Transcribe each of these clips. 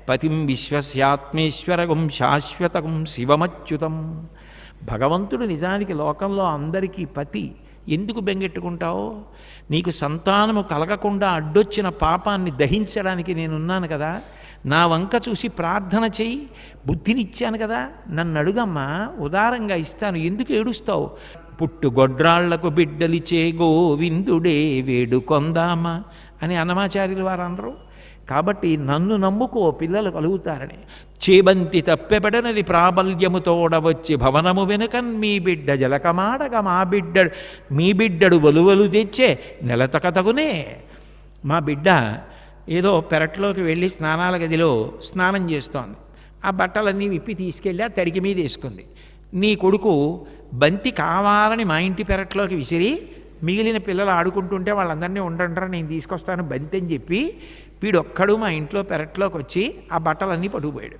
పతిం విశ్వస్యాత్మేశ్వరగం శాశ్వతగం శివమచ్యుతం. భగవంతుడు నిజానికి లోకంలో అందరికీ పతి. ఎందుకు బెంగెట్టుకుంటావు? నీకు సంతానము కలగకుండా అడ్డొచ్చిన పాపాన్ని దహించడానికి నేనున్నాను కదా. నా వంక చూసి ప్రార్థన చెయ్యి, బుద్ధినిచ్చాను కదా, నన్ను అడుగమ్మా, ఉదారంగా ఇస్తాను. ఎందుకు ఏడుస్తావు? పుట్టు గొడ్రాళ్లకు బిడ్డలిచే గోవిందుడే వేడుకొందామా అని అన్నమాచార్యులు వారు అనరు. కాబట్టి నన్ను నమ్ముకో, పిల్లలు కలుగుతారని. చేబంతి తప్పెబడనది ప్రాబల్యముతోడవచ్చి భవనము వెనుకన్ మీ బిడ్డ జలకమాడగా మీ బిడ్డడు వలువలు తెచ్చే నెలతక తగునే. మా బిడ్డ ఏదో పెరట్లోకి వెళ్ళి స్నానాల గదిలో స్నానం చేస్తోంది. ఆ బట్టలన్నీ విప్పి తీసుకెళ్ళి ఆ తడికి మీద వేసుకుంది. నీ కొడుకు బంతి కావాలని మా ఇంటి పెరట్లోకి విసిరి మిగిలిన పిల్లలు ఆడుకుంటుంటే వాళ్ళందరినీ ఉండంటారా, నేను తీసుకొస్తాను బంతి అని చెప్పి వీడొక్కడు మా ఇంట్లో పెరట్లోకి వచ్చి ఆ బట్టలన్నీ పట్టుకుపోయాడు.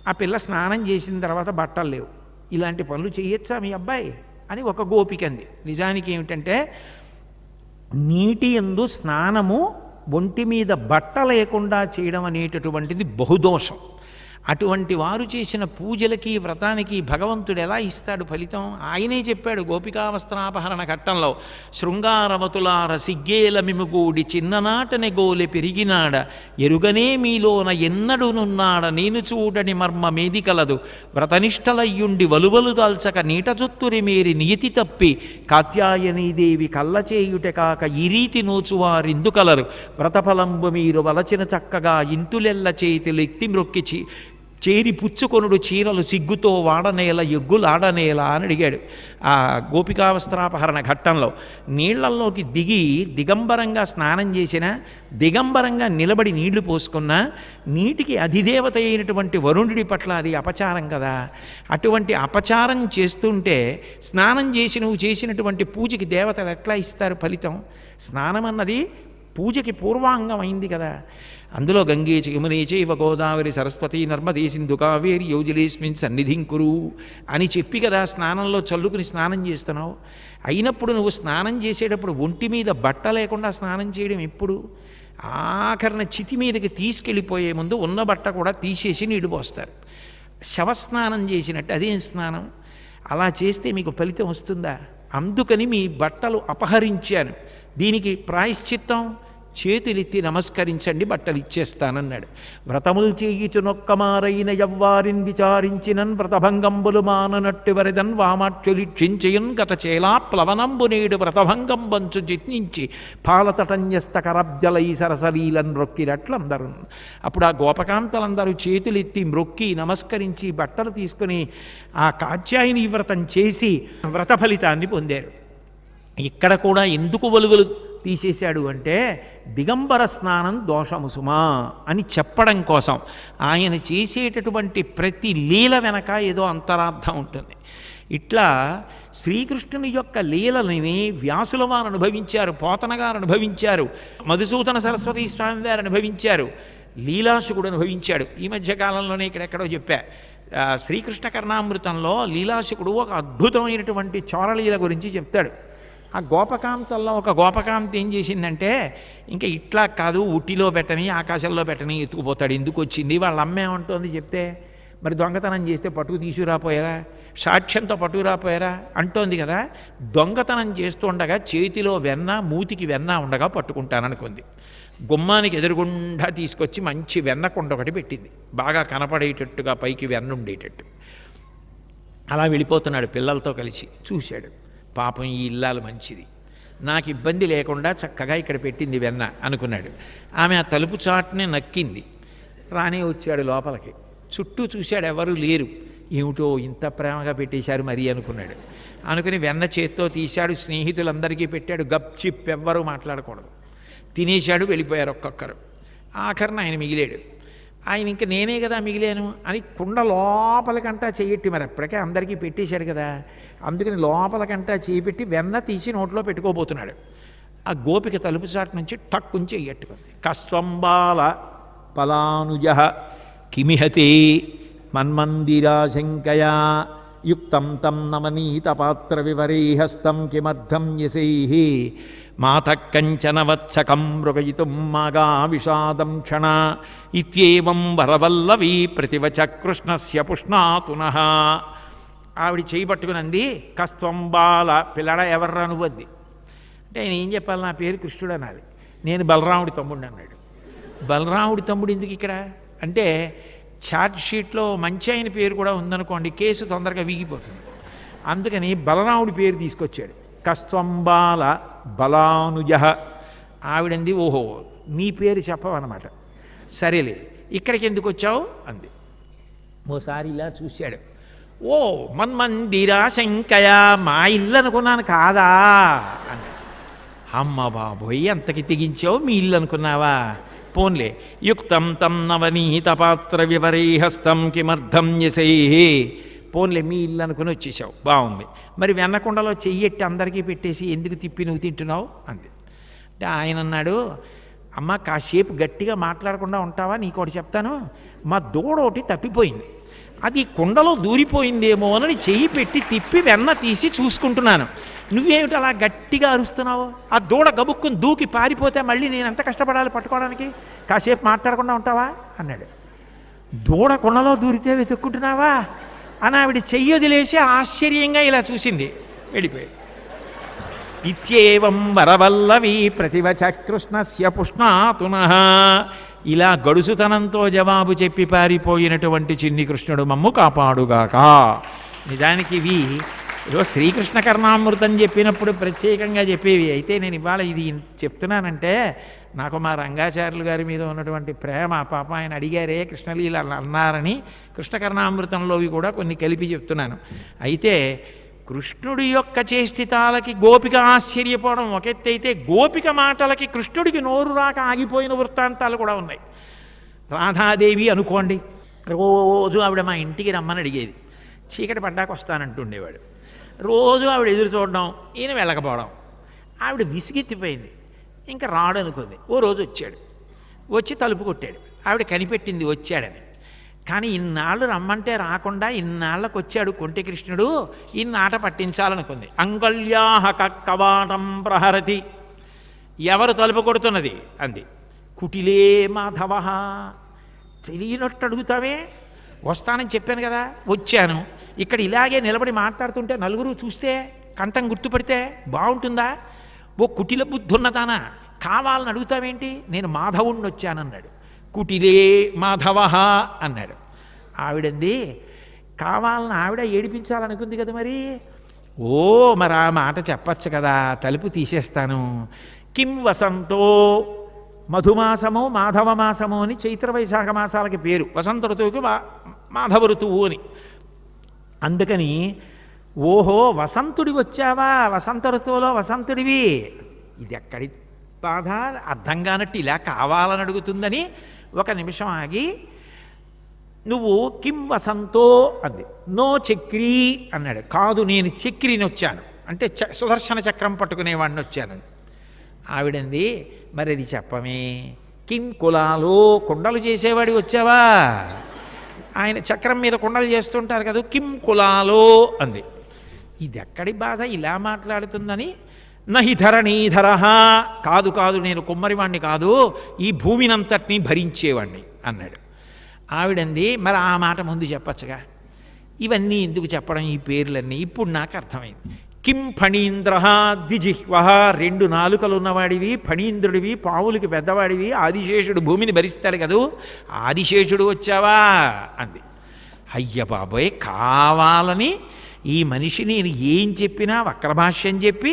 ఆ పిల్ల స్నానం చేసిన తర్వాత బట్టలు లేవు. ఇలాంటి పనులు చేయొచ్చా మీ అబ్బాయి అని ఒక గోపికంది. నిజానికి ఏమిటంటే, నీటి యందు స్నానము ఒంటి మీద బట్ట లేకుండా చేయడం అనేటటువంటిది బహుదోషం. అటువంటి వారు చేసిన పూజలకి వ్రతానికి భగవంతుడు ఎలా ఇస్తాడు ఫలితం? ఆయనే చెప్పాడు గోపికావస్త్రాపహరణ ఘట్టంలో, శృంగారవతులార సిగ్గేల మిముగూడి చిన్ననాటని గోలె పెరిగినాడ ఎరుగనే మీలోన ఎన్నడునున్నాడ నేను చూడని మర్మమేది కలదు వ్రతనిష్టలయ్యుండి వలువలు దాల్చక నీట జొత్తురి మేరి నియతి తప్పి కాత్యాయనీదేవి కళ్ళచేయుట కాక ఈ రీతి నోచువారిందుకలరు వ్రతఫలంబు మీరు వలచిన చక్కగా ఇంతులెల్ల చేతులెత్తి మ్రొక్కిచి చేరి పుచ్చుకొనుడు చీరలు సిగ్గుతో వాడనేల ఎగ్గులాడనేలా అని అడిగాడు ఆ గోపికావస్త్రాపహరణ ఘట్టంలో. నీళ్లల్లోకి దిగి దిగంబరంగా స్నానం చేసిన, దిగంబరంగా నిలబడి నీళ్లు పోసుకున్నా నీటికి అధిదేవత అయినటువంటి వరుణుడి పట్ల అది అపచారం కదా. అటువంటి అపచారం చేస్తుంటే స్నానం చేసి నువ్వు చేసినటువంటి పూజకి దేవతలు ఎట్లా ఇస్తారు ఫలితం? స్నానం అన్నది పూజకి పూర్వాంగం అయింది కదా. అందులో గంగే యమునే చైవ గోదావరి సరస్వతి నర్మదే సింధు కావేరి యోజలేస్మిన్ సన్నిధిం కురు అని చెప్పి కదా స్నానంలో చల్లుకుని స్నానం చేస్తున్నావు. అయినప్పుడు నువ్వు స్నానం చేసేటప్పుడు ఒంటి మీద బట్ట లేకుండా స్నానం చేయడం ఎప్పుడు? ఆఖరణ చితి మీదకి తీసుకెళ్ళిపోయే ముందు ఉన్న బట్ట కూడా తీసేసి నీళ్లు పోస్తారు. శవస్నానం చేసినట్టు అదేం స్నానం? అలా చేస్తే మీకు ఫలితం వస్తుందా? అందుకని మీ బట్టలు అపహరించాను, దీనికి ప్రాయశ్చిత్తం చేతులెత్తి నమస్కరించండి, బట్టలు ఇచ్చేస్తానన్నాడు. వ్రతములు చేయిచునొక్కమారైన యవ్వారిన్ విచారించినన్ వ్రతభంగంబులు మాననట్టు వరదన్ వామాట్యులిక్షించయన్ గత చేలా ప్లవనంబు నేడు వ్రతభంగం బంచు జిత్నించి పాలతటన్యస్త కరబ్జలై సరసలీలన్ రొక్కిరట్లందరూ. అప్పుడు ఆ గోపకాంతలందరూ చేతులెత్తి మ్రొక్కి నమస్కరించి బట్టలు తీసుకుని ఆ కాత్యాయని వ్రతం చేసి వ్రత ఫలితాన్ని పొందారు. ఇక్కడ కూడా ఎందుకు వలువలు తీసేశాడు అంటే, దిగంబర స్నానం దోషము సుమా అని చెప్పడం కోసం. ఆయన చేసేటటువంటి ప్రతి లీల వెనక ఏదో అంతరార్థం ఉంటుంది. ఇట్లా శ్రీకృష్ణుని యొక్క లీలని వ్యాసుల వారు అనుభవించారు, పోతన గారు అనుభవించారు, మధుసూదన సరస్వతి స్వామి వారు అనుభవించారు, లీలాశుకుడు అనుభవించాడు. ఈ మధ్యకాలంలోనే ఇక్కడెక్కడో చెప్పా, శ్రీకృష్ణ కర్ణామృతంలో లీలాశుకుడు ఒక అద్భుతమైనటువంటి చోరలీల గురించి చెప్తాడు. ఆ గోపకాంతల్లో ఒక గోపకాంత ఏం చేసిందంటే, ఇంకా ఇట్లా కాదు, ఉట్టిలో పెట్టని ఆకాశంలో పెట్టని ఎత్తుకుపోతాడు, ఎందుకు వచ్చింది వాళ్ళ అమ్మేమంటోంది చెప్తే, మరి దొంగతనం చేస్తే పట్టుకు తీసుకురాపోయారా, సాక్ష్యంతో పట్టుకురాపోయారా అంటోంది కదా. దొంగతనం చేస్తుండగా చేతిలో వెన్న, మూతికి వెన్న ఉండగా పట్టుకుంటాననుకుంది. గుమ్మానికి ఎదురుగుండా తీసుకొచ్చి మంచి వెన్న కుండ ఒకటి పెట్టింది, బాగా కనపడేటట్టుగా పైకి వెన్న ఉండేటట్టు. అలా వెళ్ళిపోతున్నాడు పిల్లలతో కలిసి. చూశాడు, పాపం ఈ ఇల్లాలు మంచిది, నాకు ఇబ్బంది లేకుండా చక్కగా ఇక్కడ పెట్టింది వెన్న అనుకున్నాడు. ఆమె ఆ తలుపు చాటునే నక్కింది. రానే వచ్చాడు లోపలికి. చుట్టూ చూశాడు, ఎవరూ లేరు. ఏమిటో ఇంత ప్రేమగా పెట్టేశారు మరి అనుకున్నాడు. అనుకుని వెన్న చేత్తో తీశాడు, స్నేహితులందరికీ పెట్టాడు. గప్చిప్ ఎవ్వరూ మాట్లాడకూడదు. తినేశాడు, వెళ్ళిపోయారు ఒక్కొక్కరు. ఆఖరణ ఆయన మిగిలాడు. ఆయన ఇంకా నేనే కదా మిగిలాను అని కుండ లోపలికంటా చెయ్యట్టి, మరి అప్పటికే అందరికీ పెట్టేశాడు కదా, అందుకని లోపలికంటా చేపెట్టి వెన్న తీసి నోట్లో పెట్టుకోబోతున్నాడు. ఆ గోపిక తలుపు చాటు నుంచి టక్కుంచి చెయ్యట్టుకుంది. కస్వంబాల పలానుజ కిమిహతే మన్మందిరాశంకయా యుక్తం తం నమనీత పాత్ర వివరే హస్తం కిమర్థం యసైః మాతః కంచన వత్సకం మృగయితుం మాగా విషాదం క్షణ ఇత్యేవం వరవల్లవీ ప్రతివచ కృష్ణస్య పుష్ణాతునః. ఆవిడ చేయి పట్టుకుని అంది, కస్త్వం బాల, పిల్లడ ఎవర్రా నువ్వద్ది అంటే ఆయన ఏం చెప్పాలి, నా పేరు కృష్ణుడు అనాలి. నేను బలరాముడి తమ్ముడు అన్నాడు. బలరాముడి తమ్ముడు ఎందుకు ఇక్కడ అంటే ఛార్జ్ షీట్లో మంచి ఆయన పేరు కూడా ఉందనుకోండి, కేసు తొందరగా వీగిపోతుంది. అందుకని బలరాముడి పేరు తీసుకొచ్చాడు. కస్త్వం బాల బలానుజ. ఆవిడంది, ఓహో నీ పేరు చెప్పవన్నమాట. సరేలే ఇక్కడికి ఎందుకు వచ్చావు అంది. ఓసారి ఇలా చూశాడు. ఓ మన్మందిరా శంకయ, మా ఇల్లు అనుకున్నాను కాదా అన్నాడు. అమ్మ బాబోయ్ ఎంతకి తెగించావు, మీ ఇల్లు అనుకున్నావా, పోన్లే. యుక్తం తం నవనీత పాత్ర వివరైహస్తం కిమర్థం యసై, పోన్లే మీ ఇల్లు అనుకుని వచ్చేసావు, బాగుంది. మరి వెన్నకొండలో చెయ్యెట్టి అందరికీ పెట్టేసి ఎందుకు తిప్పి నువ్వు తింటున్నావు అంది. అంటే ఆయన అన్నాడు, అమ్మ కాసేపు గట్టిగా మాట్లాడకుండా ఉంటావా, నీకోటి చెప్తాను. మా దూడ ఒకటి తప్పిపోయింది, అది కుండలో దూరిపోయిందేమో అని చెయ్యి పెట్టి తిప్పి వెన్న తీసి చూసుకుంటున్నాను. నువ్వేమిటి అలా గట్టిగా అరుస్తున్నావు, ఆ దూడ గబుక్కుని దూకి పారిపోతే మళ్ళీ నేను ఎంత కష్టపడాలి పట్టుకోవడానికి, కాసేపు మాట్లాడకుండా ఉంటావా అన్నాడు. దూడ కుండలో దూరితే వెతుక్కుంటున్నావా అని ఆవిడ చెయ్యి వదిలేసి ఆశ్చర్యంగా ఇలా చూసింది, వెళ్ళిపోయాడు. ఇత్యేవం వరవల్లవి ప్రతివచ కృష్ణస్య పుష్ణాతునః. ఇలా గడుసుతనంతో జవాబు చెప్పి పారిపోయినటువంటి చిన్ని కృష్ణుడు మమ్ము కాపాడుగాక. నిజానికి ఇవి ఏదో శ్రీకృష్ణ కర్ణామృతం చెప్పినప్పుడు ప్రత్యేకంగా చెప్పేవి అయితే, నేను ఇవాళ ఇది చెప్తున్నానంటే నాకు మా రంగాచార్యులు గారి మీద ఉన్నటువంటి ప్రేమ. పాప ఆయన అడిగారే కృష్ణలీల అన్నారని కృష్ణ కర్ణామృతంలోవి కూడా కొన్ని కలిపి చెప్తున్నాను. అయితే కృష్ణుడి యొక్క చేష్టితాలకి గోపిక ఆశ్చర్యపోవడం ఒక ఎత్తు అయితే, గోపిక మాటలకి కృష్ణుడికి నోరు రాక ఆగిపోయిన వృత్తాంతాలు కూడా ఉన్నాయి. రాధాదేవి అనుకోండి, రోజు ఆవిడ మా ఇంటికి రమ్మని అడిగేది, చీకటి పడ్డాక వస్తానంటుండేవాడు. రోజు ఆవిడ ఎదురు చూడడం, ఈయన వెళ్ళకపోవడం. ఆవిడ విసిగెత్తిపోయింది, ఇంకా రాడు అనుకుంది. ఓ రోజు వచ్చాడు, వచ్చి తలుపు కొట్టాడు. ఆవిడ కనిపెట్టింది వచ్చాడని. కానీ ఇన్నాళ్ళు రమ్మంటే రాకుండా ఇన్నాళ్ళకు వచ్చాడు కొంటి కృష్ణుడు, ఇన్నాట పట్టించాలనుకుంది. అంగళ్యాహ కవాటం ప్రహరతి, ఎవరు తలుపు కొడుతున్నది అంది. కుటిలే మాధవ. తెలియనట్టు అడుగుతావే, వస్తానని చెప్పాను కదా, వచ్చాను. ఇక్కడ ఇలాగే నిలబడి మాట్లాడుతుంటే నలుగురు చూస్తే కంఠం గుర్తుపడితే బాగుంటుందా? ఓ కుటిల బుద్ధి ఉన్నదానా, కావాలని అడుగుతావేంటి, నేను మాధవుణ్ణి వచ్చానన్నాడు. కుటిలే మాధవ అన్నాడు. ఆవిడంది, కావాలని ఆవిడ ఏడిపించాలనుకుంది కదా మరి. ఓ మరి ఆ మాట చెప్పచ్చు కదా, తలుపు తీసేస్తాను. కిం వసంతో, మధుమాసము మాధవ మాసము అని చైత్ర వైశాఖ మాసాలకి పేరు. వసంత ఋతువుకి మాధవ ఋతువు అని. అందుకని ఓహో వసంతుడి వచ్చావా, వసంత ఋతువులో వసంతుడివి, ఇది ఎక్కడి బాధ అర్థం కానట్టు ఇలా కావాలని అడుగుతుందని ఒక నిమిషం ఆగి, నువ్వు కిం వసంతో అంది. నో చక్రీ అన్నాడు. కాదు నేను చక్రిని వచ్చాను అంటే సుదర్శన చక్రం పట్టుకునేవాడిని వచ్చాను. ఆవిడంది, మరి అది చెప్పమే. కిం కులాలో, కుండలు చేసేవాడి వచ్చావా, ఆయన చక్రం మీద కుండలు చేస్తుంటారు కదా, కిం కులాలో అంది. ఇది ఎక్కడి బాధ ఇలా మాట్లాడుతుందని. నహి ధరణీధర, కాదు కాదు నేను కుమ్మరివాణ్ణి కాదు, ఈ భూమినంతటినీ భరించేవాణ్ణి అన్నాడు. ఆవిడంది, మరి ఆ మాట ముందు చెప్పచ్చుగా, ఇవన్నీ ఎందుకు చెప్పడం ఈ పేర్లన్నీ, ఇప్పుడు నాకు అర్థమైంది. కిం ఫణీంద్ర ద్విజిహ్వ, రెండు నాలుకలు ఉన్నవాడివి, ఫణీంద్రుడివి, పావులకి పెద్దవాడివి, ఆదిశేషుడు భూమిని భరిస్తాడు కదూ, ఆదిశేషుడు వచ్చావా అంది. అయ్య బాబోయ్, కావాలని ఈ మనిషి నేను ఏం చెప్పినా వక్రభాష్యం చెప్పి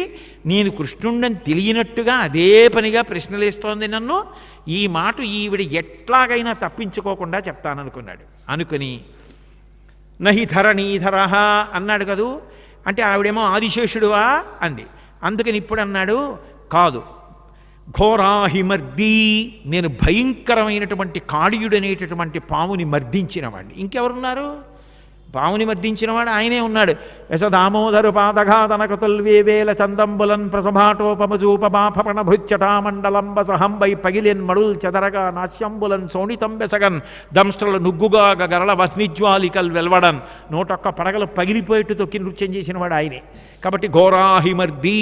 నేను కృష్ణుండని తెలియనట్టుగా అదే పనిగా ప్రశ్నలేస్తోంది నన్ను. ఈ మాట ఈవిడ ఎట్లాగైనా తప్పించుకోకుండా చెప్తాననుకున్నాడు. అనుకుని నహి ధరణీధర అన్నాడు కదూ, అంటే ఆవిడేమో ఆదిశేషుడువా అంది. అందుకని ఇప్పుడు అన్నాడు, కాదు ఘోరాహిమర్దీ, నేను భయంకరమైనటువంటి కాళీయుడనేటటువంటి పాముని మర్దించిన వాడిని. ఇంకెవరున్నారు? పాముని మర్దించినవాడు ఆయనే ఉన్నాడు. యశ దామోదరు పాదఘాతనకతుల్వేవేల చందంబులన్ ప్రసభాటోపమజూపమాఫపణ భృచ్చటామండలంబ సహంబై పగిలెన్ మడుల్ చెదరగా నాశ్యంబులన్ సోణితం బెసగన్ దంష్ట్రల నుగ్గుగా గరళ వహ్నిజ్వాలికల్ వెల్వడన్, నూటొక్క పడగలు పగిలిపోయేట్టు తొక్కి నృత్యం చేసినవాడు ఆయనే. కాబట్టి ఘోరాహిమర్దీ,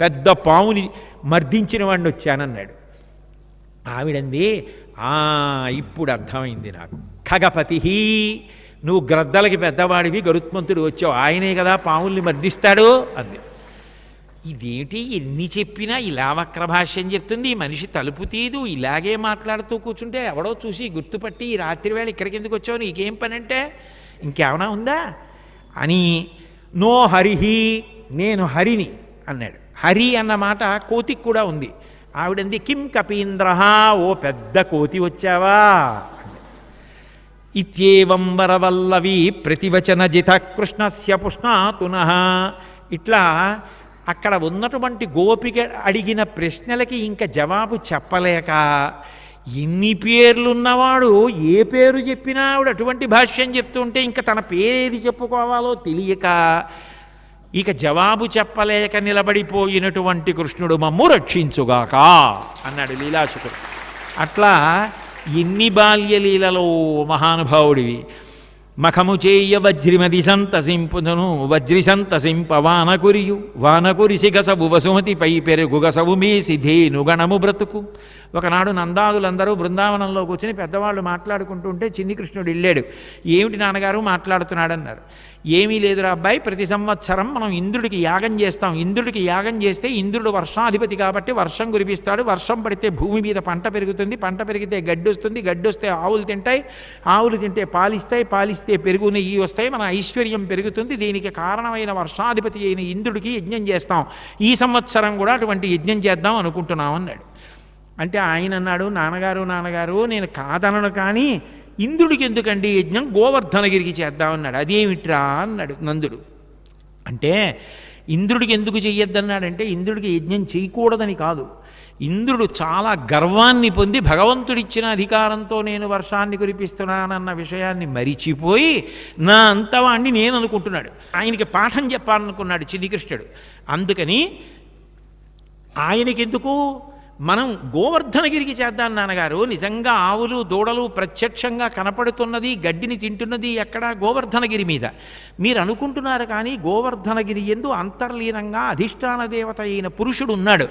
పెద్ద పాముని మర్దించిన వాడిని వచ్చానన్నాడు. ఆవిడంది, ఇప్పుడు అర్థమైంది నాకు. ఖగపతి, నువ్వు గ్రద్దలకి పెద్దవాడివి, గరుత్మంతుడు వచ్చావు, ఆయనే కదా పాముల్ని మర్దిస్తాడు అంది. ఇదేమిటి, ఎన్ని చెప్పినా ఇలా వక్రభాష్యం చెప్తుంది, ఈ మనిషి తలుపు తీదు, ఇలాగే మాట్లాడుతూ కూర్చుంటే ఎవడో చూసి గుర్తుపట్టి ఈ రాత్రి వేళ ఇక్కడికి ఎందుకు వచ్చావు, నీకేం పని అంటే, ఇంకేమైనా ఉందా అని, నో హరిహి, నేను హరిని అన్నాడు. హరి అన్న మాట కోతికి కూడా ఉంది. ఆవిడంది, కిం కపీంద్ర, ఓ పెద్ద కోతి వచ్చావా. ఇత్యేవం వరవల్లవి ప్రతివచన జిత కృష్ణస్య పుష్ణాతునః. ఇట్లా అక్కడ ఉన్నటువంటి గోపిక అడిగిన ప్రశ్నలకి ఇంకా జవాబు చెప్పలేక, ఎన్ని పేర్లున్నవాడు ఏ పేరు చెప్పినా ఆవిడ అటువంటి భాష్యం చెప్తుంటే ఇంకా తన పేరేది చెప్పుకోవాలో తెలియక, ఇక జవాబు చెప్పలేక నిలబడిపోయినటువంటి కృష్ణుడు మమ్ము రక్షించుగాక అన్నాడు లీలాశుకుడు. అట్లా ఎన్ని బాల్యలీలలో మహానుభావుడివి. మఖము చేయ వజ్రిమది సంతసింపును వజ్రి సంతసింప వానకురియు వానకురిసి గసవు వసుమతిపై పెరుగు గసవు మేసి ధేను గణము బ్రతుకు. ఒకనాడు నందాదులందరూ బృందావనంలో కూర్చొని పెద్దవాళ్ళు మాట్లాడుకుంటుంటే చిన్ని కృష్ణుడు వెళ్ళాడు. ఏమిటి నాన్నగారు మాట్లాడుతున్నాడన్నారు. ఏమీ లేదురా అబ్బాయి, ప్రతి సంవత్సరం మనం ఇంద్రుడికి యాగం చేస్తాం. ఇంద్రుడికి యాగం చేస్తే ఇంద్రుడు వర్షాధిపతి కాబట్టి వర్షం కురిపిస్తాడు. వర్షం పడితే భూమి మీద పంట పెరుగుతుంది, పంట పెరిగితే గడ్డి వస్తుంది, గడ్డి వస్తే ఆవులు తింటాయి, ఆవులు తింటే పాలిస్తాయి, పాలిస్తే పెరుగు నెయ్యి వస్తాయి, మన ఐశ్వర్యం పెరుగుతుంది. దీనికి కారణమైన వర్షాధిపతి అయిన ఇంద్రుడికి యజ్ఞం చేస్తాం. ఈ సంవత్సరం కూడా అటువంటి యజ్ఞం చేద్దాం అనుకుంటున్నాం అన్నాడు. అంటే ఆయన అన్నాడు, నాన్నగారు నేను కాదనను, కానీ ఇంద్రుడికి ఎందుకండి యజ్ఞం, గోవర్ధనగిరికి చేద్దామన్నాడు. అదేమిట్రా అన్నాడు నందుడు. అంటే ఇంద్రుడికి ఎందుకు చెయ్యొద్దన్నాడంటే ఇంద్రుడికి యజ్ఞం చేయకూడదని కాదు, ఇంద్రుడు చాలా గర్వాన్ని పొంది భగవంతుడిచ్చిన అధికారంతో నేను వర్షాన్ని కురిపిస్తున్నానన్న విషయాన్ని మరిచిపోయి నా అంతవాణ్ణి నేను అనుకుంటున్నాడు. ఆయనకి పాఠం చెప్పాలనుకున్నాడు చిన్ని కృష్ణుడు. అందుకని ఆయనకెందుకు, మనం గోవర్ధనగిరికి చేద్దాం నాన్నగారు. నిజంగా ఆవులు దూడలు ప్రత్యక్షంగా కనపడుతున్నది, గడ్డిని తింటున్నది ఎక్కడ, గోవర్ధనగిరి మీద. మీరు అనుకుంటున్నారు కానీ గోవర్ధనగిరి యందు అంతర్లీనంగా అధిష్టాన దేవత అయిన పురుషుడు ఉన్నాడు.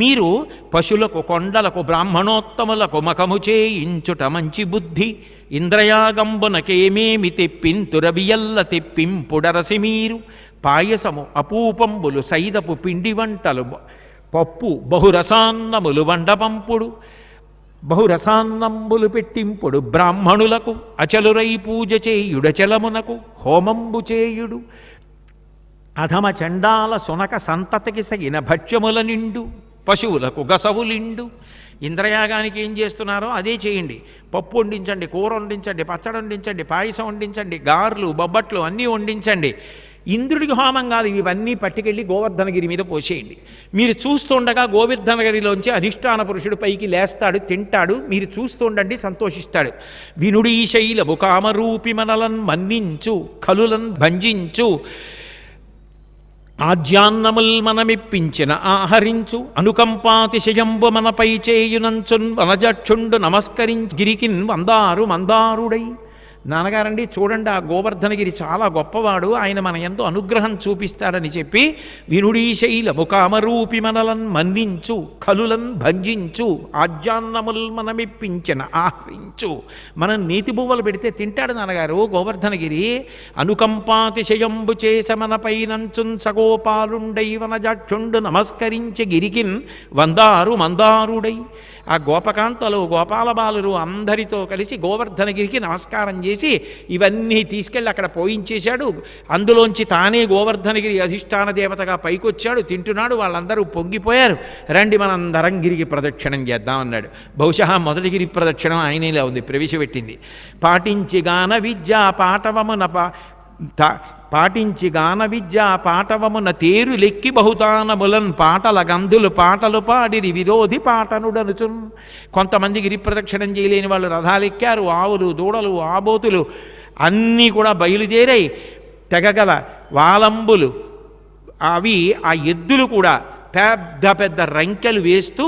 మీరు పశులకు, కొండలకు, బ్రాహ్మణోత్తములకు మఖము చేయించుట మంచి బుద్ధి, ఇంద్రయాగంబునకేమేమి తెప్పింతురబియల్ల తెప్పింపుడరసి మీరు, పాయసము అపూపంబులు సైదపు పిండి వంటలు పప్పు బహురసాన్నములు వండపంపుడు, బహురసాన్నంబులు పెట్టింపుడు బ్రాహ్మణులకు, అచలురై పూజ చేయుడచలమునకు హోమంబు చేయుడు, అధమ చండాల సునక సంతతికి సగిన భక్ష్యముల నిండు, పశువులకు గసవులిండు. ఇంద్రయాగానికి ఏం చేస్తున్నారో అదే చేయండి. పప్పు వండించండి, కూర వండించండి, పచ్చడి వండించండి, పాయసం వండించండి, గార్లు బొబ్బట్లు అన్నీ వండించండి. ఇంద్రుడికి హోమం కాదు, ఇవన్నీ పట్టుకెళ్ళి గోవర్ధనగిరి మీద పోసేయండి. మీరు చూస్తుండగా గోవర్ధనగిరిలోంచి అధిష్టాన పురుషుడు పైకి లేస్తాడు, తింటాడు, మీరు చూస్తుండండి, సంతోషిస్తాడు. వినుడీ శైలము కామరూపి మనలన్ మన్నించు కలులన్ భంజించు, ఆజ్యాన్నముల్ మనమిప్పించిన ఆహరించు, అనుకంపాతిశయంబు మనపై చేయునంచున్ వనజక్షుండు నమస్కరించి గిరికిన్ వందారు మందారుడై. నాన్నగారండి చూడండి, ఆ గోవర్ధనగిరి చాలా గొప్పవాడు, ఆయన మన ఎంతో అనుగ్రహం చూపిస్తాడని చెప్పి, వినుడీ శైలము కామరూపి మనలన్ మన్నించు కలులన్ భంజించు, ఆజ్యాన్నముల్ మనమిప్పించిన ఆహరించు. మనం నేతి బువ్వలు పెడితే తింటాడు నాన్నగారు గోవర్ధనగిరి. అనుకంపాతిశయంబు చేస మనపై నంచున్ సగోపాలుండై వనజాక్షుండు నమస్కరించి గిరికిన్ వందారు మందారుడై. ఆ గోపకాంతలు గోపాలబాలురు అందరితో కలిసి గోవర్ధనగిరికి నమస్కారం చేసి ఇవన్నీ తీసుకెళ్ళి అక్కడ పోయించేశాడు. అందులోంచి తానే గోవర్ధనగిరి అధిష్టాన దేవతగా పైకొచ్చాడు, తింటున్నాడు. వాళ్ళందరూ పొంగిపోయారు. రండి మనందరం గిరికి ప్రదక్షిణం చేద్దామన్నాడు. బహుశా మొదటి గిరి ప్రదక్షిణం ఆయనేలా ఉంది, ప్రవేశపెట్టింది. పాటించి గాన విద్య పాటవమున పాటించి గాన విద్య పాటవమున తేరు లెక్కి బహుతానములన్ పాటల గంధులు పాటలు పాడిరి విరోధి పాటనుడనుచున్. కొంతమంది గిరి ప్రదక్షిణం చేయలేని వాళ్ళు రథాలెక్కారు, ఆవులు దూడలు ఆబోతులు అన్నీ కూడా బయలుదేరాయి. తెగగల వాలంబులు అవి ఆ ఎద్దులు కూడా పెద్ద పెద్ద రంకెలు వేస్తూ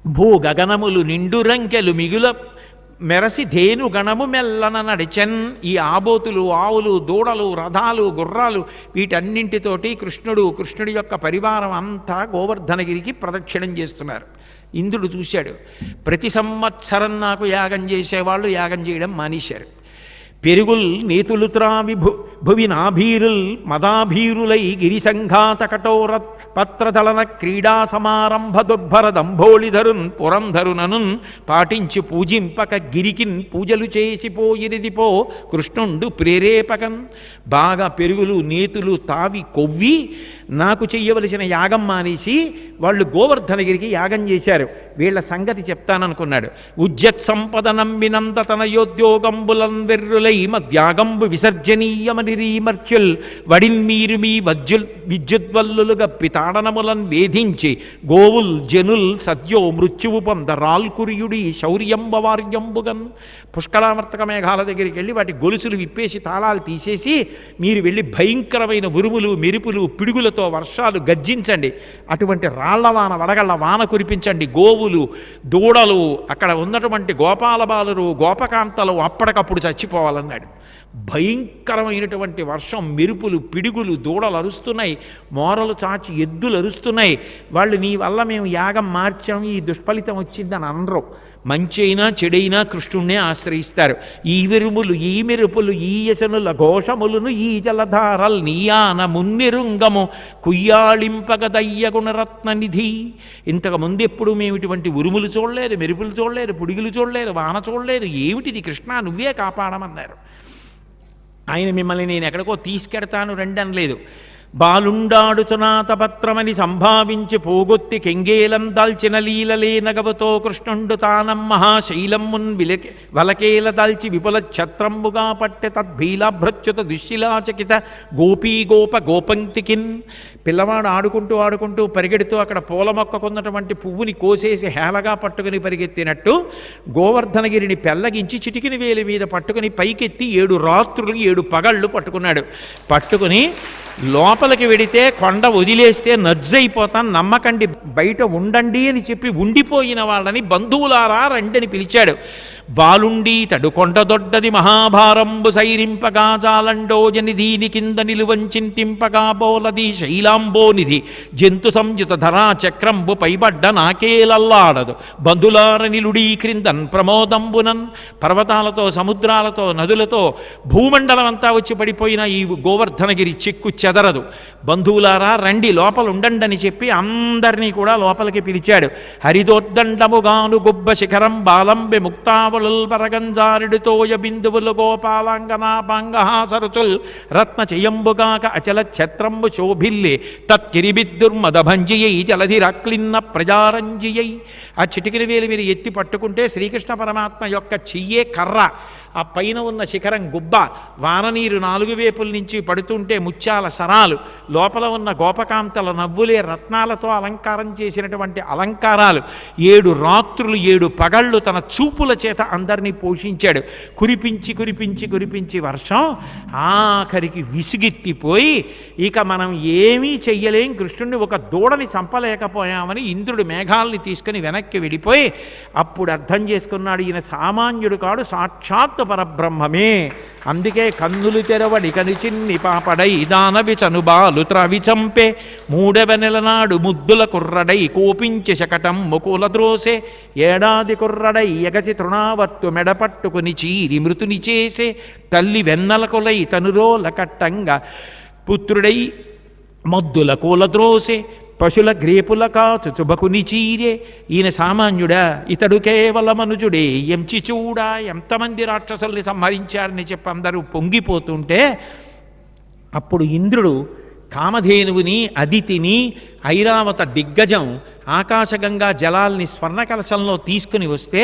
భూ గగనములు నిండు రంకెలు మిగుల మెరసి ధేను గణము మెల్లన నడిచెన్. ఈ ఆబోతులు, ఆవులు, దూడలు, రథాలు, గుర్రాలు వీటన్నింటితోటి కృష్ణుడి యొక్క పరివారం అంతా గోవర్ధనగిరికి ప్రదక్షిణం చేస్తున్నారు. ఇంద్రుడు చూశాడు, ప్రతి సంవత్సరం నాకు యాగం చేసేవాళ్ళు యాగం చేయడం మానేశారు. పెరుగుల్ నీతులు త్రావి భువి నాభీరుల్ మదాభీరులై గిరిసంఘాత కఠోర పత్రదళన క్రీడా సమారంభ దుర్భర దంభోళిధరున్ పురంధరుననున్ పాటించి పూజింపక గిరికిన్ పూజలు చేసిపోయిరిదిపో కృష్ణుండు ప్రేరేపకన్. బాగా పెరుగులు నేతులు తావి కొవ్వి నాకు చెయ్యవలసిన యాగం మానేసి వాళ్ళు గోవర్ధనగిరికి యాగం చేశారు. వీళ్ళ సంగతి చెప్తాననుకున్నాడు. ఉజ్జత్ సంపద నమ్మినంత తనయోద్యోగంబులం వెర్రులై మధ్యాగంబు విసర్జనీయమనిరీమర్చుల్ వడిన్మీరు మీ విద్యుద్వల్లులుగా పితాడనములను వేధించి గోవుల్ జనుల్ సద్యో మృత్యువు పొంద రాల్కురియుడి శౌర్యంబవార్యంబుగన్. పుష్కరామర్తక మేఘాల దగ్గరికి వెళ్ళి వాటి గొలుసులు విప్పేసి తాళాలు తీసేసి మీరు వెళ్ళి భయంకరమైన ఉరుములు, మెరుపులు, పిడుగులతో వర్షాలు గర్జించండి. అటువంటి రాళ్లవాన, వడగళ్ల వాన కురిపించండి. గోవులు, దూడలు, అక్కడ ఉన్నటువంటి గోపాల బాలురు, గోపకాంతలు అప్పటికప్పుడు చచ్చిపోవాలన్నాడు. భయంకరమైనటువంటి వర్షం, మెరుపులు, పిడుగులు, దూడలు అరుస్తున్నాయి, మోరలు చాచి ఎద్దులు అరుస్తున్నాయి. వాళ్ళు నీ వల్ల మేము యాగం మార్చాం, ఈ దుష్ఫలితం వచ్చిందని అనరు. మంచి అయినా చెడైనా కృష్ణుణ్ణే ఆశ్రయిస్తారు. ఈ విరుములు, ఈ మెరుపులు, ఈ యశనుల ఘోషములను, ఈ జలధారల్ నీయాన మున్నిరుంగము కుయ్యాళింపగదయ్య గుణరత్న నిధి. ఇంతకు ముందు ఎప్పుడు మేము ఇటువంటి ఉరుములు చూడలేదు, మెరుపులు చూడలేదు, పుడిగులు చూడలేదు, వాన చూడలేదు. ఏమిటిది కృష్ణ, నువ్వే కాపాడమన్నారు. ఆయన మిమ్మల్ని నేను ఎక్కడికో తీసుకెడతాను రండి అనలేదు. బాలుండాడుచునాత పత్రమని సంభావించి పోగొత్తి కెంగేలం దాల్చిన లీలలే నగవతో కృష్ణుండు తానం మహాశైలమ్మున్ వలకేల దాల్చి విపుల ఛత్రంబుగా పట్టె తద్భీలాభ్రచ్యుత దుశ్శిలాచకిత గోపీ గోప గోపంక్తికిన్. పిల్లవాడు ఆడుకుంటూ పరిగెడుతూ అక్కడ పూల మొక్కకున్నటువంటి పువ్వుని కోసేసి హేళగా పట్టుకుని పరిగెత్తినట్టు గోవర్ధనగిరిని పెల్లగించి చిటికిన వేలి మీద పట్టుకుని పైకెత్తి 7 రాత్రులు 7 పగళ్ళు పట్టుకున్నాడు. పట్టుకుని లోపలికి వెడితే కొండ వదిలేస్తే నజ్జైపోతాను, నమ్మకండి, బయట ఉండండి అని చెప్పి ఉండిపోయిన వాళ్ళని బంధువులారా రండని పిలిచాడు. బాలుండి తడు కొండ దొడ్డది మహాభారంబు సైరింపగా జాలండోజని దీని కింద నిలువంచింతింపగా బోలది శైలాంబోనిధి జంతు సంయుత ధరా చక్రంబు పైబడ్డ నాకేలల్లాడదు బంధులార నిలుడీ క్రిందన్ ప్రమోదంబునన్. పర్వతాలతో, సముద్రాలతో, నదులతో భూమండలం అంతా వచ్చి పడిపోయిన ఈ గోవర్ధనగిరి చెక్కు చెదరదు. బంధువులారా రండి, లోపల ఉండండి అని చెప్పి అందరినీ కూడా లోపలికి పిలిచాడు. హరిదోర్దండముగాను గొబ్బ శిఖరం బాలంబె ముక్తావళుల్ పరగంజారుడితోయ బిందువులు గోపాలాంగనాపాంగహాసరుచుల్ రత్న చెయంబుగాక అచల ఛత్రంబు శోభిల్లే తత్కిరిబిద్దుర్మదభంజియై జలధిరక్లిన్న ప్రజారంజియై. ఆ చిటికిన వేలి మీద ఎత్తి పట్టుకుంటే శ్రీకృష్ణ పరమాత్మ యొక్క చెయ్యే కర్ర, ఆ పైన ఉన్న శిఖరం గుబ్బ, వాననీరు 4 వైపుల నుంచి పడుతుంటే ముత్యాల సరాలు, లోపల ఉన్న గోపకాంతల నవ్వులే రత్నాలతో అలంకారం చేసినటువంటి అలంకారాలు. 7 రాత్రులు 7 పగళ్ళు తన చూపుల చేత అందరినీ పోషించాడు. కురిపించి కురిపించి కురిపించి వర్షం ఆఖరికి విసుగెత్తిపోయి ఇక మనం ఏమీ చెయ్యలేం, కృష్ణుడిని ఒక దూడని చంపలేకపోయామని ఇంద్రుడు మేఘాల్ని తీసుకుని వెనక్కి వెళ్ళిపోయి అప్పుడు అర్థం చేసుకున్నాడు, ఈయన సామాన్యుడు కాడు, సాక్షాత్ పరబ్రహ్మమే. అందుకే కన్నులు తెరవడి కనిచిన్ని పాపడై దానవి చనుబాలు త్రవి చంపే 3వ నెల నాడు ముద్దుల కుర్రడై కోపించి శకటం ముకుల ద్రోసే ఏడాది కుర్రడై ఎగచి తృణావర్తు మెడపట్టుకుని చీరి మృతుని చేసే తల్లి వెన్నెల కొలై తనురోల కట్టంగా పుత్రుడై మద్దుల కూలద్రోసే పశుల గ్రేపుల కాచు చుబకుని చీరే. ఈయన సామాన్యుడా, ఇతడు కేవలమనుజుడే, ఎంచి చూడా ఎంతమంది రాక్షసుల్ని సంహరించారని చెప్పి అందరూ పొంగిపోతుంటే అప్పుడు ఇంద్రుడు కామధేనువుని, అదితిని, ఐరావత దిగ్గజం ఆకాశగంగా జలాల్ని స్వర్ణకలశంలో తీసుకుని వస్తే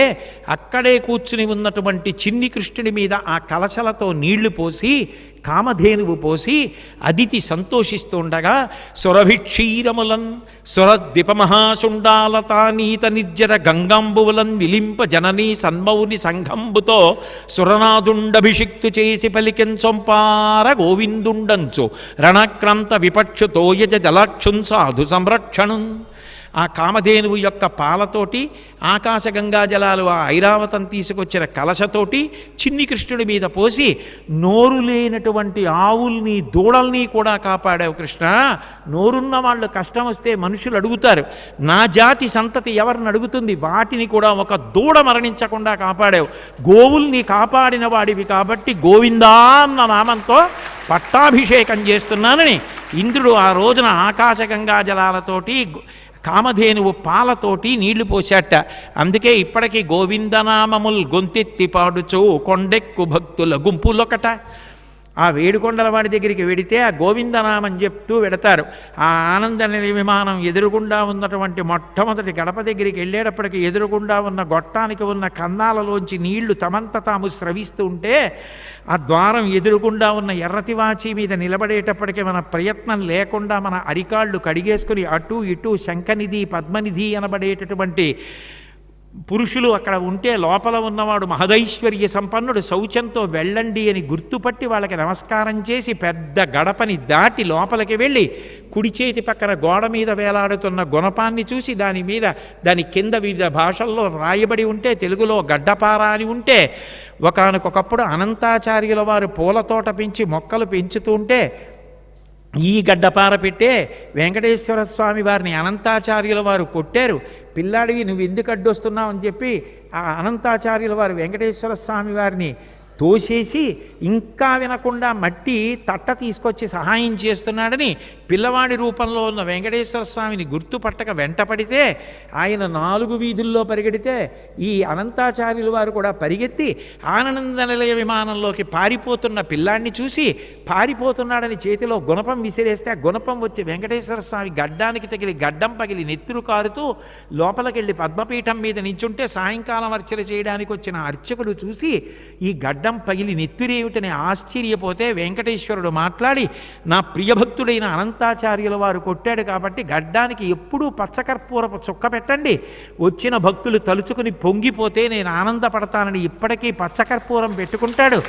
అక్కడే కూర్చుని ఉన్నటువంటి చిన్ని కృష్ణుడి మీద ఆ కలశలతో నీళ్లు పోసి కామధేనువు పోసి అదితి సంతోషిస్తుండగా సురభిక్షీరములన్ సురద్విపమహాశుండాలతానీత నిర్జర గంగాంబువులన్ విలింప జననీ సన్మౌని సంఘంబుతో సురనాదుండభిషిక్తు చేసి పలికెన్ సొంపార గోవిందుండంచు రణక్రాంత విపక్షు తోయజ జలాక్షున్ సాధు సంరక్షణున్. ఆ కామధేనువు యొక్క పాలతోటి ఆకాశగంగా జలాలు ఆ ఐరావతం తీసుకొచ్చిన కలశతోటి చిన్ని కృష్ణుడి మీద పోసి నోరు లేనటువంటి ఆవుల్ని దూడల్ని కూడా కాపాడావు కృష్ణ. నోరున్న వాళ్ళు కష్టం వస్తే మనుషులు అడుగుతారు, నా జాతి సంతతి ఎవరిని అడుగుతుంది, వాటిని కూడా ఒక దూడ మరణించకుండా కాపాడావు. గోవుల్ని కాపాడిన వాడివి కాబట్టి గోవిందా అన్న నామంతో పట్టాభిషేకం చేస్తున్నానని ఇంద్రుడు ఆ రోజున ఆకాశగంగా జలాలతోటి కామధేనువు పాలతోటి నీళ్లు పోశాట. అందుకే ఇప్పటికీ గోవిందనామముల్ గొంతెత్తి పాడుచు కొండెక్కు భక్తుల గుంపులొకట. ఆ వేడుకొండల వాడి దగ్గరికి వెడితే ఆ గోవిందనామని చెప్తూ వెడతారు. ఆ ఆనంద విమానం ఎదురుగుండా ఉన్నటువంటి మొట్టమొదటి గడప దగ్గరికి వెళ్ళేటప్పటికి ఎదురుగుండా ఉన్న గొట్టానికి ఉన్న కన్నాలలోంచి నీళ్లు తమంత తాము స్రవిస్తూ ఉంటే ఆ ద్వారం ఎదురుగుండా ఉన్న ఎర్రతివాచి మీద నిలబడేటప్పటికి మన ప్రయత్నం లేకుండా మన అరికాళ్ళు కడిగేసుకుని అటు ఇటు శంఖనిధి పద్మనిధి అనబడేటటువంటి పురుషులు అక్కడ ఉంటే లోపల ఉన్నవాడు మహదైశ్వర్య సంపన్నుడు, శౌచంతో వెళ్ళండి అని గుర్తుపట్టి వాళ్ళకి నమస్కారం చేసి పెద్ద గడపని దాటి లోపలికి వెళ్ళి కుడి చేతి పక్కన గోడ మీద వేలాడుతున్న గుణపాన్ని చూసి దాని కింద వివిధ భాషల్లో రాయబడి ఉంటే తెలుగులో గడ్డపార అని ఉంటే ఒకానొకప్పుడు అనంతాచార్యుల వారు పూల తోట పెంచి మొక్కలు పెంచుతూ ఉంటే ఈ గడ్డపార పెట్టే వెంకటేశ్వర స్వామి వారిని అనంతాచార్యుల వారు కొట్టారు. పిల్లాడివి నువ్వు ఎందుకు అడ్డొస్తున్నావు అని చెప్పి ఆ అనంతాచార్యుల వారు వెంకటేశ్వర స్వామి వారిని తోసేసి ఇంకా వినకుండా మట్టి తట్ట తీసుకొచ్చి సహాయం చేస్తున్నాడని పిల్లవాడి రూపంలో ఉన్న వెంకటేశ్వర స్వామిని గుర్తుపట్టక వెంటపడితే ఆయన 4 వీధుల్లో పరిగెడితే ఈ అనంతాచార్యుల వారు కూడా పరిగెత్తి ఆనంద నిలయ విమానంలోకి పారిపోతున్న పిల్లాడిని చూసి పారిపోతున్నాడని చేతిలో గుణపం విసిరేస్తే ఆ గుణపం వచ్చి వెంకటేశ్వర స్వామి గడ్డానికి తగిలి గడ్డం పగిలి నెత్తురు కారుతూ లోపలికెళ్ళి పద్మపీఠం మీద నించుంటే సాయంకాలం అర్చన చేయడానికి వచ్చిన అర్చకులు చూసి ఈ గడ్డం పగిలి నెత్తురేమిటని ఆశ్చర్యపోతే వెంకటేశ్వరుడు మాట్లాడి, నా ప్రియభక్తుడైన అనంతాచార్యుల వారు కొట్టాడు కాబట్టి గడ్డానికి ఎప్పుడూ పచ్చకర్పూరపు చుక్క పెట్టండి, వచ్చిన భక్తులు తలుచుకుని పొంగిపోతే నేను ఆనందపడతానని ఇప్పటికీ పచ్చకర్పూరం పెట్టుకుంటాడు.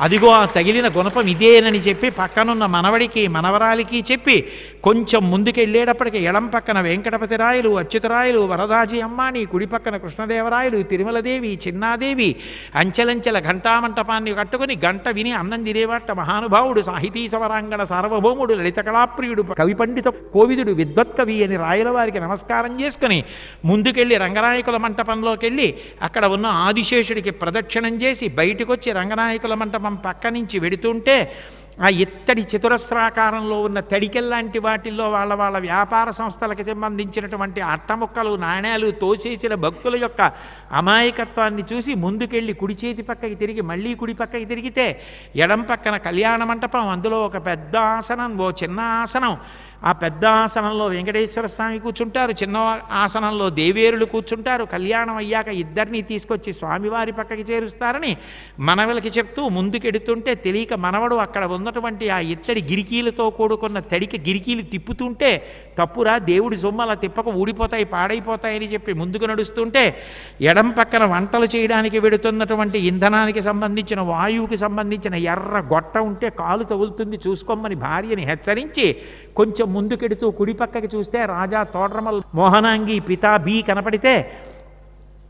అదిగో ఆ తగిలిన గుణపం ఇదేనని చెప్పి పక్కనున్న మనవడికి మనవరాలికి చెప్పి కొంచెం ముందుకెళ్ళేటప్పటికి ఎడం పక్కన వెంకటపతి రాయలు, అచ్యుతరాయలు, వరదాజీ అమ్మాని, కుడి పక్కన కృష్ణదేవరాయలు, తిరుమలదేవి, చిన్నాదేవి అంచెలంచెల ఘంటామంటపాన్ని కట్టుకుని గంట విని అన్నం తినేవాట మహానుభావుడు, సాహితీ సవరాంగణ సార్వభౌముడు, లలిత కళాప్రియుడు, కవి పండిత కోవిదుడు, విద్వత్కవి అని రాయల వారికి నమస్కారం చేసుకుని ముందుకెళ్ళి రంగనాయకుల మంటపంలోకి వెళ్ళి అక్కడ ఉన్న ఆదిశేషుడికి ప్రదక్షిణం చేసి బయటకు వచ్చి రంగనాయకుల మంటపం పక్క నుంచి వెడుతుంటే ఆ ఇత్తడి చతురస్రాకారంలో ఉన్న తడికెల్లాంటి వాటిల్లో వాళ్ళ వ్యాపార సంస్థలకు సంబంధించినటువంటి అట్టముక్కలు నాణేలు తోసేసిన భక్తుల యొక్క అమాయకత్వాన్ని చూసి ముందుకెళ్ళి కుడి చేతి పక్కకి తిరిగి మళ్ళీ కుడి పక్కకి తిరిగితే ఎడం పక్కన కళ్యాణ మంటపం, అందులో ఒక పెద్ద ఆసనం, ఓ చిన్న ఆసనం. ఆ పెద్ద ఆసనంలో వెంకటేశ్వర స్వామి కూర్చుంటారు, చిన్న ఆసనంలో దేవేరులు కూర్చుంటారు. కళ్యాణం అయ్యాక ఇద్దరిని తీసుకొచ్చి స్వామివారి పక్కకి చేరుస్తారని మనవలకి చెప్తూ ముందుకెడుతుంటే తెలియక మనవడు అక్కడ ఉన్నటువంటి ఆ ఇత్తడి గిరికీలతో కూడుకున్న తడికి గిరికీలు తిప్పుతుంటే తప్పురా దేవుడి సొమ్మల తిప్పక ఊడిపోతాయి పాడైపోతాయని చెప్పి ముందుకు నడుస్తుంటే ఎడం పక్కన వంటలు చేయడానికి వెడుతున్నటువంటి ఇంధనానికి సంబంధించిన వాయువుకి సంబంధించిన ఎర్ర గొట్ట ఉంటే కాలు తగులుతుంది చూసుకోమని భార్యని హెచ్చరించి కొంచెం ముందుకెడుతూ కుడి పక్కకి చూస్తే రాజా తోడ్రమల్ మోహనాంగి పితా బి కనపడితే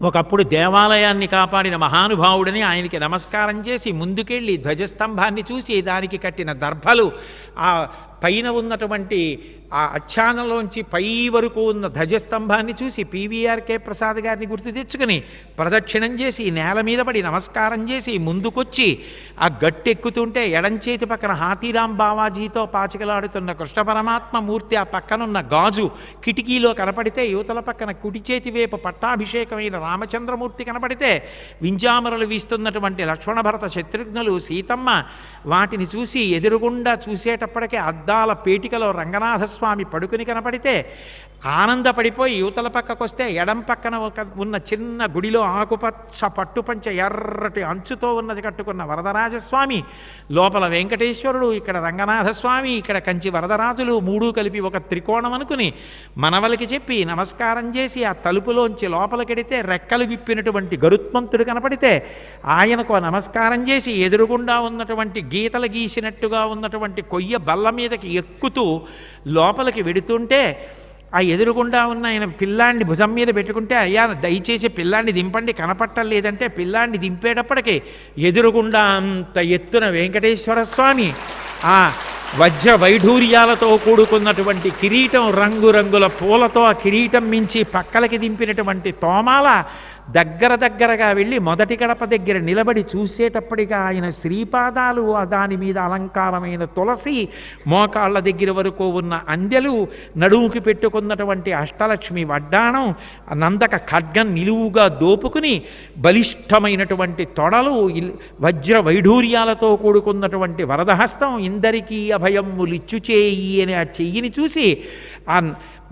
ఒకప్పుడు దేవాలయాన్ని కాపాడిన మహానుభావుడని ఆయనకి నమస్కారం చేసి ముందుకెళ్ళి ధ్వజస్తంభాన్ని చూసి దానికి కట్టిన దర్భలు, ఆ పైన ఉన్నటువంటి ఆ అచ్చానంలోంచి పై వరకు ఉన్న ధ్వజస్తంభాన్ని చూసి పీవీఆర్కే ప్రసాద్ గారిని గుర్తు తెచ్చుకుని ప్రదక్షిణం చేసి నేల మీద పడి నమస్కారం చేసి ముందుకొచ్చి ఆ గట్టెక్కుతుంటే ఎడంచేతి పక్కన హాతీరాం బావాజీతో పాచికలాడుతున్న కృష్ణ పరమాత్మ మూర్తి ఆ పక్కనున్న గాజు కిటికీలో కనపడితే యువతల పక్కన కుడి చేతి వైపు పట్టాభిషేకమైన రామచంద్రమూర్తి కనపడితే వింజామరలు వీస్తున్నటువంటి లక్ష్మణ భరత శత్రుఘ్నులు సీతమ్మ వాటిని చూసి ఎదురుగుండా చూసేటప్పటికే అద్దాల పేటికలో రంగనాథస్వామి పడుకుని కనపడితే ఆనందపడిపోయి యువతల పక్కకొస్తే ఎడం పక్కన ఉన్న చిన్న గుడిలో ఆకుపచ్చ పట్టుపంచ ఎర్రటి అంచుతో ఉన్నది కట్టుకున్న వరదరాజస్వామి, లోపల వెంకటేశ్వరుడు, ఇక్కడ రంగనాథస్వామి, ఇక్కడ కంచి వరదరాజులు, మూడు కలిపి ఒక త్రికోణం అనుకుని మనవలకి చెప్పి నమస్కారం చేసి ఆ తలుపులోంచి లోపలికెడితే రెక్కలు విప్పినటువంటి గరుత్మంతుడు కనపడితే ఆయనకు నమస్కారం చేసి ఎదురుగుండా ఉన్నటువంటి గీతలు గీసినట్టుగా ఉన్నటువంటి కొయ్య బల్ల మీదకి ఎక్కుతూ లోపలికి వెడుతుంటే ఆ ఎదురుగుండా ఉన్న ఆయన పిల్లాన్ని భుజం మీద పెట్టుకుంటే, అయ్యా దయచేసి పిల్లాన్ని దింపండి కనపట్టలేదంటే, పిల్లాన్ని దింపేటప్పటికీ ఎదురుగుండా అంత ఎత్తున వెంకటేశ్వర స్వామి ఆ వజ్ర వైఢూర్యాలతో కూడుకున్నటువంటి కిరీటం, రంగురంగుల పూలతో ఆ కిరీటం మించి పక్కలకి దింపినటువంటి తోమాల దగ్గరగా వెళ్ళి మొదటి గడప దగ్గర నిలబడి చూసేటప్పటిగా ఆయన శ్రీపాదాలు, దాని మీద అలంకారమైన తులసి, మోకాళ్ళ దగ్గర వరకు ఉన్న అందెలు, నడుముకి పెట్టుకున్నటువంటి అష్టలక్ష్మి వడ్డాణం, నందక ఖడ్గం నిలువుగా దోపుకుని బలిష్టమైనటువంటి తొడలు, వజ్ర వైఢూర్యాలతో కూడుకున్నటువంటి వరదహస్తం, ఇందరికీ అభయమ్ములిచ్చు చేయి అని ఆ చెయ్యిని చూసి, ఆ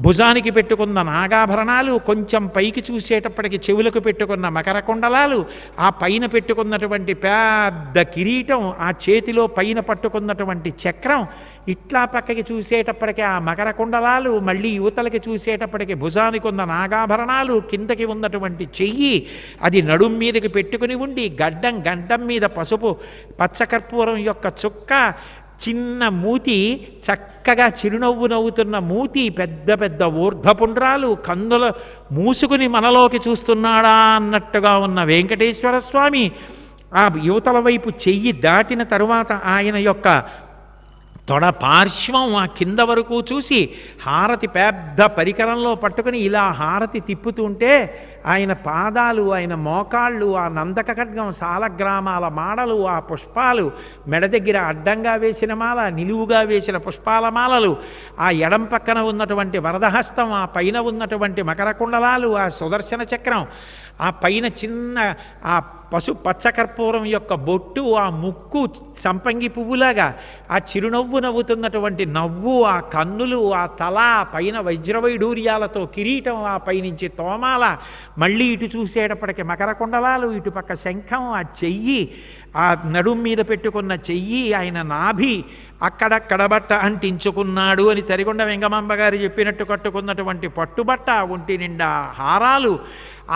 భుజానికి పెట్టుకున్న నాగాభరణాలు, కొంచెం పైకి చూసేటప్పటికి చెవులకు పెట్టుకున్న మకర కుండలాలు, ఆ పైన పెట్టుకున్నటువంటి పెద్ద కిరీటం, ఆ చేతిలో పైన పట్టుకున్నటువంటి చక్రం, ఇట్లా పక్కకి చూసేటప్పటికి ఆ మకర కుండలాలు, మళ్ళీ యువతలకి చూసేటప్పటికి భుజానికి ఉన్న నాగాభరణాలు, కిందకి ఉన్నటువంటి చెయ్యి అది నడుం మీదకి పెట్టుకుని ఉండి, గడ్డం మీద పసుపు పచ్చకర్పూరం యొక్క చుక్క, చిన్న మూతి, చక్కగా చిరునవ్వు నవ్వుతున్న మూతి, పెద్ద ఊర్ధ్వపుండ్రాలు, కన్నుల మూసుకుని మనలోకి చూస్తున్నాడా అన్నట్టుగా ఉన్న వెంకటేశ్వర స్వామి ఆ యువతల వైపు చెయ్యి దాటిన తరువాత ఆయన యొక్క తొడ పార్శ్వం ఆ కింద వరకు చూసి హారతి పెద్ద పరికరంలో పట్టుకుని ఇలా హారతి తిప్పుతుంటే ఆయన పాదాలు, ఆయన మోకాళ్ళు, ఆ నందక ఖడ్గం, సాలగ్రామాల మాడలు, ఆ పుష్పాలు, మెడ దగ్గర అడ్డంగా వేసిన మాల, నిలువుగా వేసిన పుష్పాల మాలలు, ఆ ఎడం పక్కన ఉన్నటువంటి వరదహస్తం, ఆ పైన ఉన్నటువంటి మకర కుండలాలు, ఆ సుదర్శన చక్రం, ఆ పైన చిన్న ఆ పచ్చకర్పూరం యొక్క బొట్టు, ఆ ముక్కు సంపంగి పువ్వులాగా, ఆ చిరునవ్వు నవ్వుతున్నటువంటి నవ్వు, ఆ కన్నులు, ఆ తల, పైన వజ్రవైఢూర్యాలతో కిరీటం, ఆ పైనుంచి తోమాల, మళ్ళీ ఇటు చూసేటప్పటికి మకర కుండలాలు, ఇటుపక్క శంఖం, ఆ చెయ్యి, ఆ నడుం మీద పెట్టుకున్న చెయ్యి, ఆయన నాభి అక్కడక్కడ బట్ట అంటించుకున్నాడు అని తరిగొండ వెంగమాంబ గారు చెప్పినట్టు కట్టుకున్నటువంటి పట్టుబట్ట, ఒంటి నిండా హారాలు,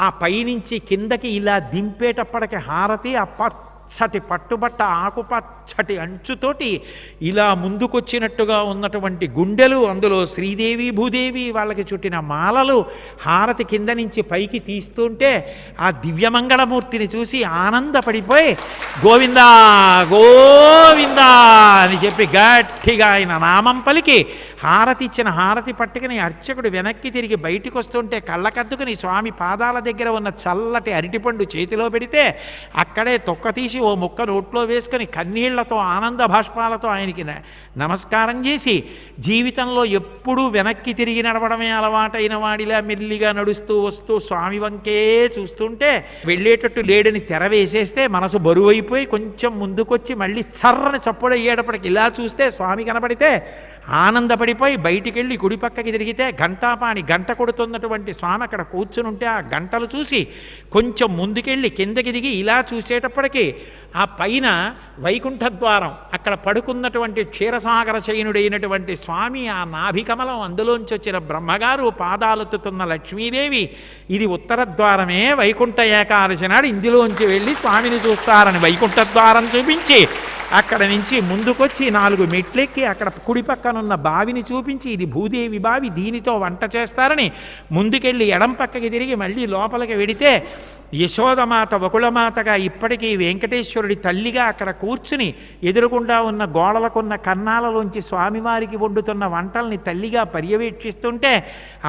ఆ పైనుంచి కిందకి ఇలా దింపేటప్పటికి హారతి, ఆ పచ్చటి పట్టుబట్ట ఆకుపచ్చటి అంచుతోటి ఇలా ముందుకొచ్చినట్టుగా ఉన్నటువంటి గుండెలు, అందులో శ్రీదేవి భూదేవి వాళ్ళకి చుట్టిన మాలలు, హారతి కింద నుంచి పైకి తీస్తుంటే ఆ దివ్యమంగళమూర్తిని చూసి ఆనందపడిపోయి గోవిందా గోవిందా అని చెప్పి గట్టిగా ఆయన నామం పలికి హారతి ఇచ్చిన హారతి పట్టుకుని అర్చకుడు వెనక్కి తిరిగి బయటికి వస్తుంటే కళ్ళకద్దుకుని స్వామి పాదాల దగ్గర ఉన్న చల్లటి అరటిపండు చేతిలో పెడితే అక్కడే తొక్క తీసి ఓ ముక్క నోట్లో వేసుకొని కన్నీళ్లతో ఆనంద భాష్పాలతో ఆయనకి నమస్కారం చేసి, జీవితంలో ఎప్పుడూ వెనక్కి తిరిగి నడవడమే అలవాటైన వాడిలా మెల్లిగా నడుస్తూ వస్తూ స్వామి వంకే చూస్తుంటే వెళ్ళేటట్టు లేడని తెర వేసేస్తే మనసు బరువైపోయి కొంచెం ముందుకొచ్చి మళ్ళీ చర్రని చప్పుడయ్యేటప్పటికి ఇలా చూస్తే స్వామి కనబడితే ఆనందపడిపోయి బయటికి వెళ్ళి కుడి పక్కకి తిరిగితే ఘంటాపాణి గంట కొడుతున్నటువంటి స్వామి అక్కడ కూర్చుని ఉంటే ఆ గంటలు చూసి కొంచెం ముందుకెళ్ళి కిందకి దిగి ఇలా చూసేటప్పటికీ ఆ పైన వైకుంఠద్వారం, అక్కడ పడుకున్నటువంటి క్షీరసాగర శయనుడైనటువంటి స్వామి, ఆ నాభికమలం, అందులోంచి వచ్చిన బ్రహ్మగారు, పాదాలెత్తుతున్న లక్ష్మీదేవి, ఇది ఉత్తర ద్వారమే, వైకుంఠ ఏకాదశి నాడు ఇందులోంచి వెళ్ళి స్వామిని చూస్తారని వైకుంఠద్వారం చూపించి అక్కడ నుంచి ముందుకొచ్చి 4 మెట్లెక్కి అక్కడ కుడి పక్కనున్న బావిని చూపించి ఇది భూదేవి బావి, దీనితో వంట చేస్తారని ముందుకెళ్ళి ఎడం పక్కకి తిరిగి మళ్ళీ లోపలికి వెడితే యశోదమాత వకుళమాతగా ఇప్పటికీ వెంకటేశ్వరుడి తల్లిగా అక్కడ కూర్చుని ఎదురుగుండా ఉన్న గోడలకున్న కన్నాలలోంచి స్వామివారికి వండుతున్న వంటల్ని తల్లిగా పర్యవేక్షిస్తుంటే,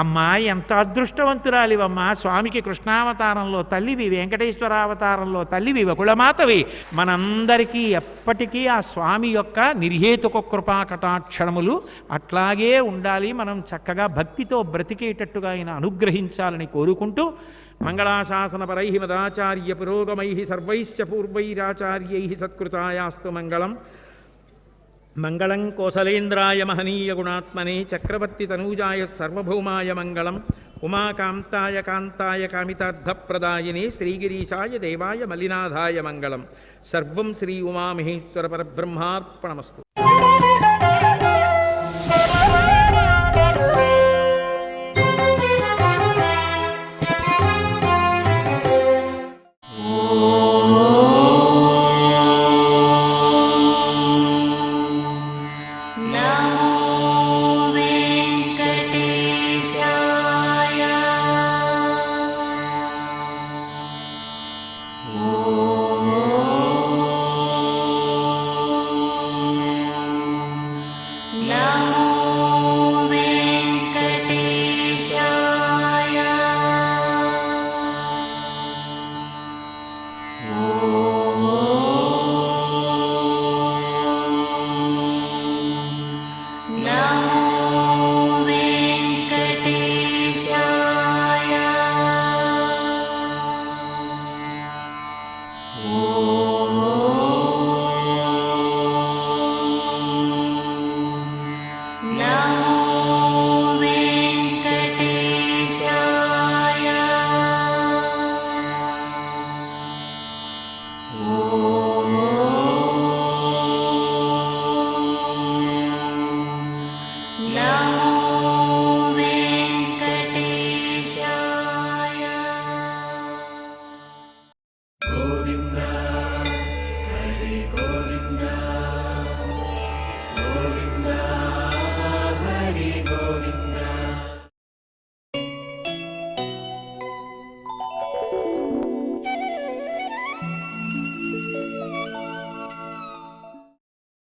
అమ్మా ఎంత అదృష్టవంతురాలివమ్మా, స్వామికి కృష్ణావతారంలో తల్లివి, వెంకటేశ్వరావతారంలో తల్లివి, వకుళమాతవి, మనందరికీ ఎప్పటికీ ఆ స్వామి యొక్క నిర్హేతుక కృపా కటాక్షణములు అట్లాగే ఉండాలి. మనం చక్కగా భక్తితో బ్రతికేటట్టుగా ఆయన అనుగ్రహించాలని కోరుకుంటూ, మంగళాశాసనపరై మదాచార్య పురోగమై సర్వైశ్చ పూర్వైరాచార్యై సత్కృతాయాస్తు మంగళం. మంగళం కోసలేంద్రాయ మహనీయ గుణాత్మనే చక్రవర్తి తనూజాయ సర్వభౌమాయ మంగళం. ఉమాకాంతాయ కాంతాయ కామితార్థప్రదాయినే శ్రీగిరీశాయ దేవాయ మల్లినాథాయ మంగళం. సర్వం శ్రీ ఉమామహేశ్వర పరబ్రహ్మార్పణమస్తు.